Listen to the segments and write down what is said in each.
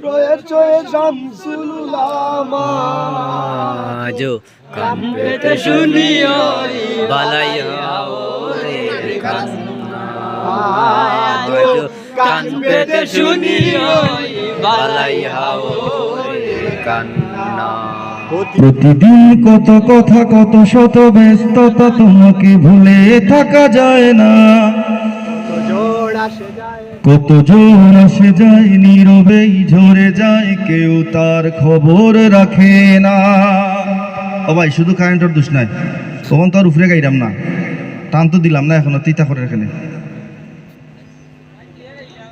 রয়েছে শামসুল উলামা जो कान पेते सुनियो बालाया रे कान्ना जो कान पेते सुनियो बालाया रे कान्ना প্রতিদিন কত কথা কত শত ব্যস্ততা তোমাকে ভুলে থাকা যায় না কত জোর আসে যায় নীরবেই ঝরে যায় কেউ তার খবর রাখে না ও ভাই শুধু কারেন্টের দোষ নাই তখন তো আর উপরে গাইলাম না টান তো দিলাম না এখনো তিতা করে এখানে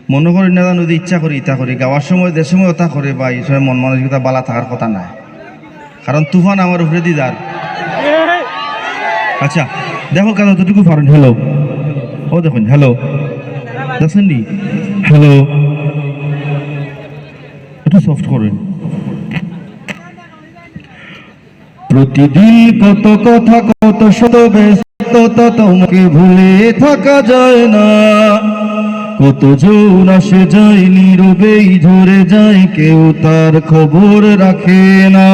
মনে করি না নদী ইচ্ছা করি ইচ্ছা করি গাওয়ার সময় দেড় সময় ওটা করে বা এই সময় মন মানসিকতা বালা থাকার কথা নাই কারণ তুফান আমার উপরে দিদার আচ্ছা দেখো কাজ যতটুকু পারেন হ্যালো ও দেখুন হ্যালো দেখছেন নি হ্যালো একটু সফট করেন প্রতিদিন কত কথা কত শত ব্যস্ততা তোমাকে ভুলে থাকা যায় না কত জোর আসে যায় নীরবেই ঝরে যায় কেউ তার খবর রাখে না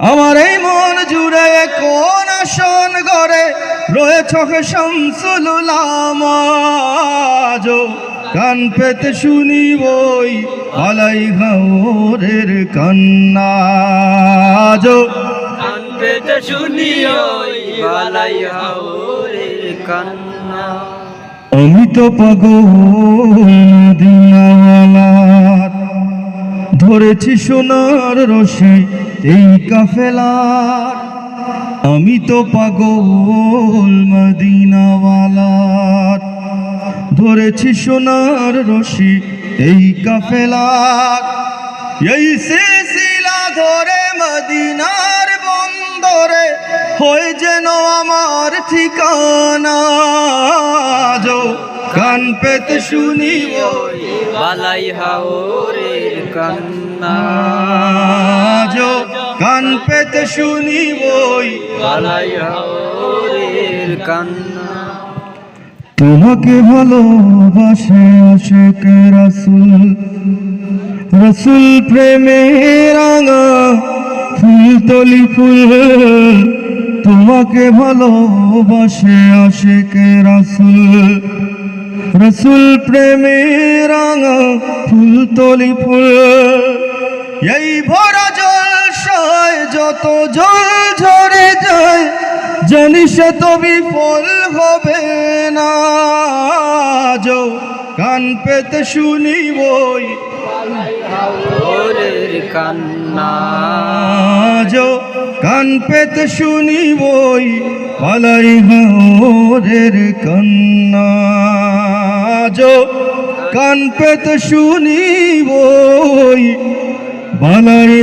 আমার এই মন জুড়ে কোন আসন গড়ে রয়েছ শামসুল উলামা কান পেতে শুনি বই আলাই ঘরের কান্না कान पेते सुनियो बालाया रे कान्ना আমি তো পাগল মদিনাওয়ালার ধরেছি সোনার রশি এই কাফেলার আমি তো পাগল মদিনাওয়ালার ধরেছি সোনার রশি এই কাফেলার এই সিলসিলা ধরে মদিনার বন্দরে হয়ে যেন আমার ঠিকানা কান পেতে শুনিব बालाया रे कान्ना কান পেতে শুনিব बालाया रे कान्ना তোমাকে ভালোবাসে আশিক রাসূল রাসূল প্রেমে রাঙা ফুলতলি ফুল তোমাকে ভালোবাসে আশিক রাসূল রাসূল প্রেমে রাঙা ফুলতলি ফুল এই ভরা জলসায় যত জল ঝরে যায় জানি সে তো বিফল হবে না কান পেতে শুনিবই রে কান্না কান পেতে শুনিবই পালাই ঘরের কান্না কান পেতে শুনিবই বালাই